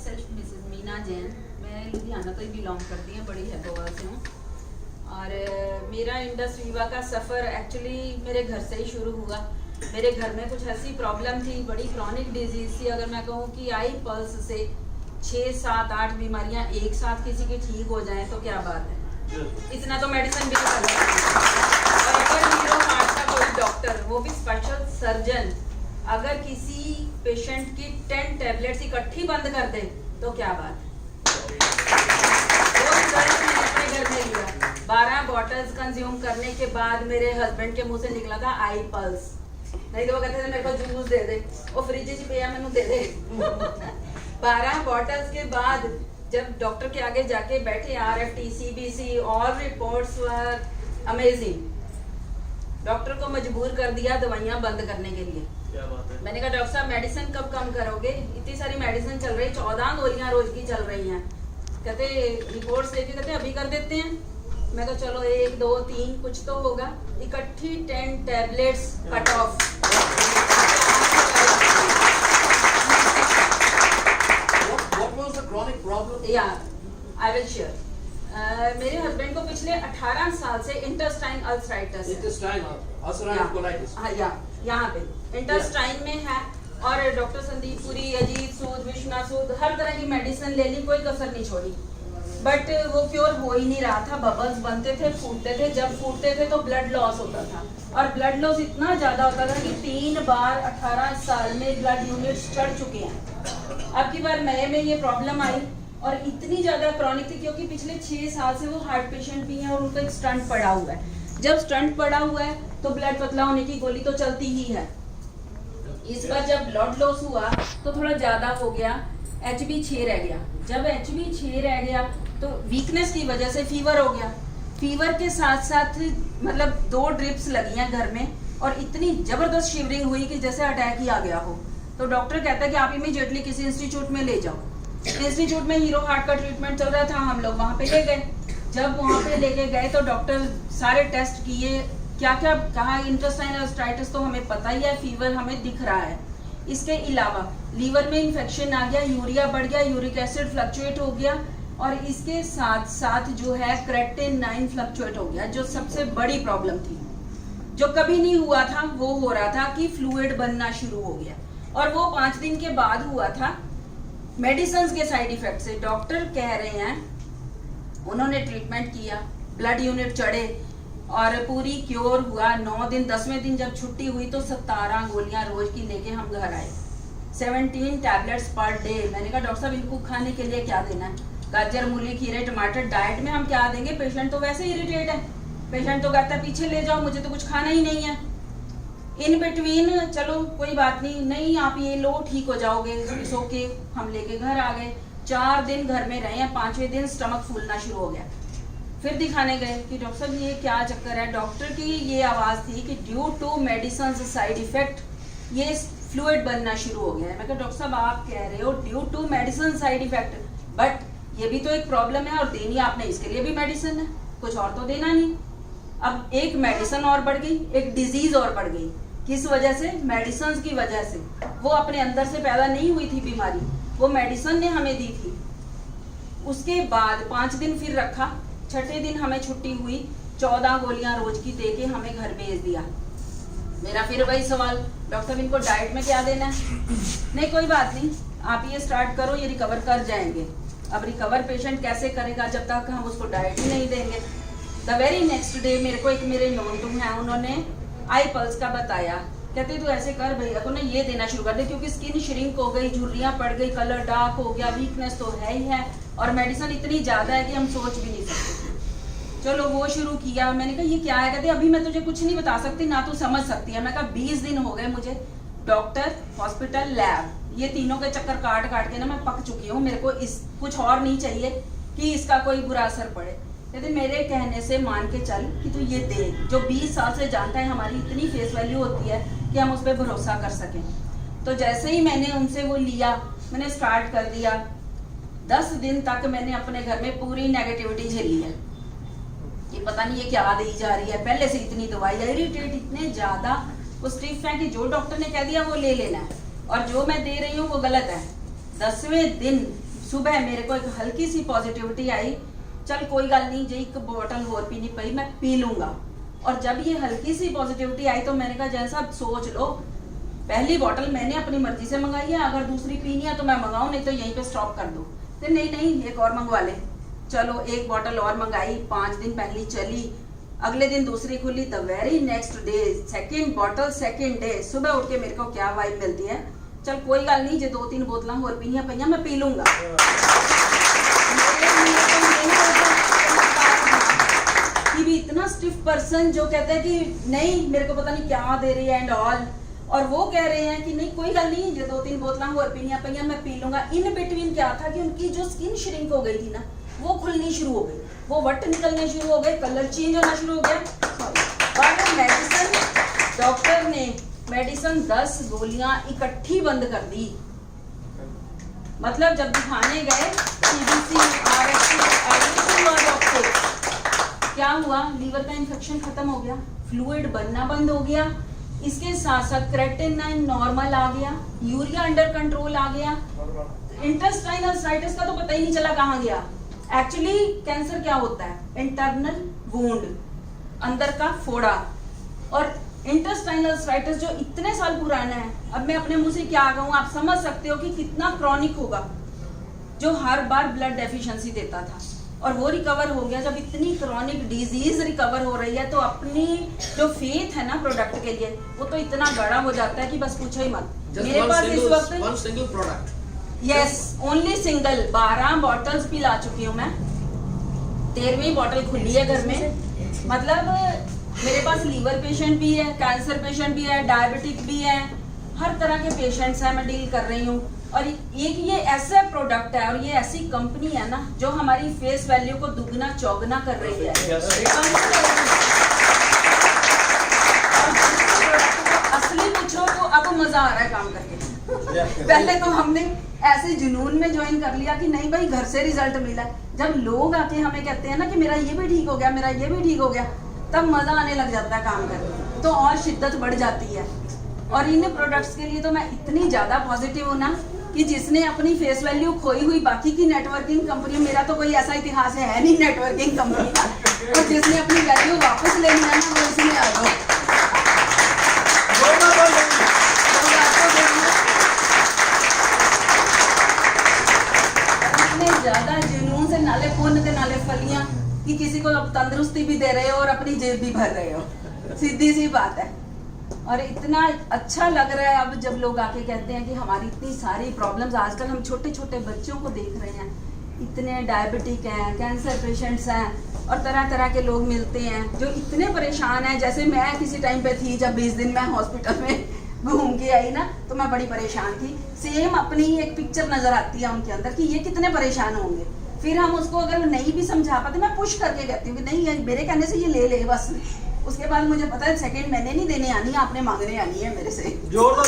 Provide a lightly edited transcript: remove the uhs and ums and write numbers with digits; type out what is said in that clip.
Self Mrs Meena Jain, मैं लुधियाना तो ही belong करती हूँ, बड़ी हैदराबाद से हूँ। और मेरा इंडस वीवा का सफ़र एक्चुअली मेरे घर से ही शुरू हुआ। मेरे घर में कुछ ऐसी प्रॉब्लम थी, बड़ी क्रॉनिक डिजीज़ थी। अगर मैं कहूँ कि आई पल्स से 6, 7, 8 बीमारियाँ एक साथ किसी की ठीक हो जाएं तो क्या बात है। इतना तो मेडिसिन भी कर सकती है। और अगर हीरो हार्ट का कोई डॉक्टर, वो भी स्पेशल सर्जन, अगर किसी पेशेंट की 10 टैबलेट्स इकट्ठी बंद कर दे तो क्या बात है। वो रिजल्ट मैंने अपने घर में लिया। 12 बॉटल्स कंज्यूम करने के बाद मेरे हस्बैंड के मुंह से निकला था आई पल्स। नहीं तो वो कहते थे मेरे को जूस दे दे, वो फ्रिज च पिया मैनू दे दे। 12 बॉटल्स के बाद जब डॉक्टर के आगे जाके बैठे, RFT, CBC, all reports were amazing. Doctor को मजबूर कर दिया दवाइयाँ बंद करने के लिए। क्या बात है। मैंने कहा डॉक्टर साहब मेडिसिन कब कम करोगे, इतनी सारी मेडिसिन चल रही, 14 गोलियां रोज की चल रही हैं। कहते रिपोर्ट्स लेके कहते अभी कर देते हैं। मैं कहा चलो 1, 2, 3 कुछ तो होगा। इकट्ठी 10 tablets cut off. What was the chronic problem? I will share. मेरे हस्बैंड को पिछले 18 साल से इंटेस्टाइन अल्सराइटिस है। Intestine, ulcerative colitis. हाँ, यहाँ पे इंटेस्टाइन में है। और डॉक्टर संदीप पुरी, अजीत सूद, विश्वनाथ सूद, हर तरह की मेडिसिन ले ली, कोई कसर नहीं छोड़ी, बट वो क्योर हो ही नहीं रहा था। बबल्स बनते थे, फूटते थे। जब फूटते थे तो ब्लड लॉस होता था, और ब्लड लॉस इतना ज्यादा होता था कि 3 बार 18 साल में ब्लड यूनिट्स चढ़ चुके हैं। अब की बार मई में ये प्रॉब्लम आई, और इतनी ज्यादा क्रॉनिक थी क्योंकि पिछले 6 साल से वो हार्ट पेशेंट भी हैं और उनका एक स्टंट पड़ा हुआ है। जब स्टंट पड़ा हुआ है तो ब्लड पतला होने की गोली तो चलती ही है। इस बार जब ब्लड लॉस हुआ तो थोड़ा ज्यादा हो गया, HB 6 रह गया। जब HB 6 रह गया तो वीकनेस की वजह से फीवर हो गया। फीवर के साथ साथ मतलब 2 ड्रिप्स लगी हैं घर में, और इतनी जबरदस्त शिवरिंग हुई कि जैसे अटैक ही आ गया हो। तो डॉक्टर कहता है कि आप इमीडिएटली किसी इंस्टीट्यूट में ले जाओ। इंस्टीट्यूट में हीरो हार्ट का ट्रीटमेंट चल रहा था, हम लोग वहाँ पे ले गए। जब वहाँ पे लेके गए तो डॉक्टर सारे टेस्ट किए, क्या क्या कहा। इंटेस्टाइनल अल्सराइटिस तो हमें पता ही है, फीवर हमें दिख रहा है। इसके अलावा लीवर में इन्फेक्शन आ गया, यूरिया बढ़ गया, यूरिक एसिड फ्लक्चुएट हो गया, और इसके साथ साथ जो है क्रेटिनिन फ्लक्चुएट हो गया। जो सबसे बड़ी प्रॉब्लम थी, जो कभी नहीं हुआ था, वो हो रहा था कि फ्लूइड बनना शुरू हो गया, और वो 5 दिन के बाद हुआ था मेडिसिन के साइड इफेक्ट से। डॉक्टर कह रहे हैं, उन्होंने ट्रीटमेंट किया, ब्लड यूनिट चढ़े और पूरी क्योर हुआ। 9 दिन, 10वें दिन जब छुट्टी हुई तो 17 गोलियां रोज की लेके हम घर आए। 17 टैबलेट्स पर डे। मैंने कहा डॉक्टर साहब इनको खाने के लिए क्या देना है। गाजर, मूली, खीरे, टमाटर, डाइट में हम क्या देंगे, पेशेंट तो वैसे इरिटेट है। पेशेंट तो कहता है पीछे ले जाओ, मुझे तो कुछ खाना ही नहीं है। इन बिटवीन चलो कोई बात नहीं आप ये लो, ठीक हो जाओगे, इट्स ओके। हम लेके घर आ गए। 4 दिन घर में रहे हैं। 5वें दिन स्टमक फूलना शुरू हो गया। फिर दिखाने गए कि डॉक्टर साहब ये क्या चक्कर है। डॉक्टर की ये आवाज़ थी कि due to medicine side effect ये फ्लूइड बनना शुरू हो गया है। मैं कहा डॉक्टर साहब आप कह रहे हो due to medicine side effect, but ये भी तो एक प्रॉब्लम है, और देनी आपने इसके लिए भी मेडिसिन है, कुछ और तो देना नहीं। अब एक मेडिसिन और बढ़ गई, एक डिजीज और बढ़ गई। किस वजह से? मेडिसिन की वजह से। वो अपने अंदर से पैदा नहीं हुई थी बीमारी, वो मेडिसिन ने हमें दी थी। उसके बाद 5 दिन फिर रखा। 6ठे दिन हमें छुट्टी हुई, 14 गोलियां रोज की देके हमें घर भेज दिया। मेरा फिर वही सवाल, डॉक्टर साहब इनको डाइट में क्या देना है? नहीं कोई बात नहीं, आप ये स्टार्ट करो, ये रिकवर कर जाएंगे। अब रिकवर पेशेंट कैसे करेगा जब तक हम उसको डाइट ही नहीं देंगे। द वेरी नेक्स्ट डे मेरे को एक मेरे नोन टू है, उन्होंने आई पल्स का बताया। कहते तू ऐसे कर भैया को ना ये देना शुरू कर दे, क्योंकि स्किन श्रिंक हो गई, झुर्रियाँ पड़ गई, कलर डार्क हो गया, वीकनेस तो है ही है, और मेडिसिन इतनी ज़्यादा है कि हम सोच भी नहीं सकते। चलो वो शुरू किया। मैंने कहा ये क्या है? कहते अभी मैं तुझे कुछ नहीं बता सकती, ना तू समझ सकती है। मैं कहा 20 दिन हो गए मुझे, डॉक्टर, हॉस्पिटल, लैब, ये तीनों के चक्कर काट काट के ना मैं पक चुकी हूँ। मेरे को इस कुछ और नहीं चाहिए कि इसका कोई बुरा असर पड़े। कहते मेरे कहने से मान के चल कि तू ये दे। जो 20 साल से जानता है, हमारी इतनी फेस वैल्यू होती है कि हम उस पर भरोसा कर सकें। तो जैसे ही मैंने उनसे वो लिया, मैंने स्टार्ट कर दिया। 10 दिन तक मैंने अपने घर में पूरी नेगेटिविटी झेली है। ये पता नहीं ये क्या दी जा रही है, पहले से इतनी दवाई, इरिटेट इतने ज्यादा। वो स्टिफ है कि जो डॉक्टर ने कह दिया वो ले लेना है, और जो मैं दे रही हूँ वो गलत है। 10वें दिन सुबह मेरे को एक हल्की सी पॉजिटिविटी आई, चल कोई गल नहीं जी, एक बोतल होर पीनी पई मैं पी लूंगा। और जब ये हल्की सी पॉजिटिविटी आई तो मैंने कहा जैसा सोच लो, पहली बोतल मैंने अपनी मर्जी से मंगाई है, अगर दूसरी पीनी है तो मैं मंगाऊं, नहीं तो यहीं पे स्टॉप कर दो। तो नहीं एक और मंगवा ले। चलो एक बोतल और मंगाई, 5 दिन पहली चली, अगले दिन दूसरी खुली, the very next day second बोतल, सेकंड डे सुबह उठ के मेरे को क्या वाइब मिलती है, चल कोई गल नहीं, जो 2-3 बोतल होर पीनिया पईया मैं पी लूंगा। कि भी इतना स्टिफ पर्सन जो कहता है कि नहीं मेरे को पता नहीं क्या दे रही है एंड ऑल, और वो कह रहे हैं कि नहीं कोई गल नहीं, जो 2-3 बोतल होर पीनिया पईया मैं पी लूंगा। इन बिटवीन क्या था कि उनकी जो स्किन श्रिंक हो गई थी ना, वो खुलनी शुरू हो गई, वो वट निकलने शुरू हो गए, कलर चेंज होना शुरू हो गया। और मेडिसिन, डॉक्टर ने मेडिसिन 10 गोलियां इकट्ठी बंद कर दी। मतलब जब दिखाने गए CBC, RSC, everything was okay। क्या हुआ, लीवर का इन्फेक्शन खत्म हो गया, फ्लूइड बनना बंद हो गया, इसके साथ साथ क्रेटिनिन नॉर्मल आ गया, यूरिया अंडर कंट्रोल आ गया, इंटेस्टाइनल साइटिस का तो पता ही नहीं चला कहाँ गया। एक्चुअली कैंसर क्या होता है, इंटरनल वुंड, अंदर का फोड़ा, और इंटेस्टाइनल साइटिस जो इतने साल पुराना है, अब मैं अपने मुंह से क्या कहूँ, आप समझ सकते हो कि कितना क्रॉनिक होगा, जो हर बार ब्लड डेफिशिएंसी देता था और वो रिकवर हो गया। जब इतनी क्रॉनिक डिजीज रिकवर हो रही है तो अपनी जो फेथ है ना प्रोडक्ट के लिए, वो तो इतना बड़ा हो जाता है कि बस पूछो ही मत। मेरे पास इस वक्त one single product। Yes, only single 12 bottles भी ला चुकी हूँ मैं, 13वीं बॉटल खुली है घर में। मतलब मेरे पास लीवर पेशेंट भी है, कैंसर पेशेंट भी है, डायबिटिक भी है, हर तरह के पेशेंट्स हैं, मैं डील कर रही हूँ। और एक ये ऐसा प्रोडक्ट है और ये ऐसी कंपनी है ना जो हमारी फेस वैल्यू को दुगना चौगुना कर रही है। असली पूछो तो अब मजा आ रहा है काम करके। पहले तो हमने ऐसे जुनून में ज्वाइन कर लिया कि नहीं भाई घर से रिजल्ट मिला। जब लोग आके हमें कहते हैं ना कि मेरा ये भी ठीक हो गया, मेरा ये भी ठीक हो गया, तब मजा आने लग जाता है काम करके, तो और शिद्दत बढ़ जाती है। और इन प्रोडक्ट्स के लिए तो मैं इतनी ज्यादा पॉजिटिव हूँ ना कि जिसने अपनी फेस वैल्यू खोई हुई बाकी की नेटवर्किंग कंपनी, मेरा तो कोई ऐसा इतिहास है नहीं नेटवर्किंग कंपनी का, और जिसने अपनी वैल्यू वापस लेनी है ना वो इसमें आ जाओ। इतने ज्यादा जुनून से नाले पुण्य के नाले फलियां कि किसी को अब तंदुरुस्ती भी दे रहे हो और अपनी जेब भी भर रहे हो, सीधी सी बात है। और इतना अच्छा लग रहा है अब जब लोग आके कहते हैं कि हमारी इतनी सारी प्रॉब्लम्स, आजकल हम छोटे छोटे बच्चों को देख रहे हैं, इतने डायबिटिक हैं, कैंसर पेशेंट्स हैं, और तरह तरह के लोग मिलते हैं जो इतने परेशान हैं। जैसे मैं किसी टाइम पे थी जब 20 दिन मैं हॉस्पिटल में घूम के आई ना, तो मैं बड़ी परेशान थी। सेम अपनी ही एक पिक्चर नजर आती है उनके अंदर कि ये कितने परेशान होंगे। फिर हम उसको अगर नहीं भी समझा पाते, मैं पुश करके कहती हूँ कि नहीं मेरे कहने से ये ले बस। उसके बाद मुझे पता है सेकंड मैंने नहीं देने आनी है, आपने मांगने आनी है मेरे से। जोरदार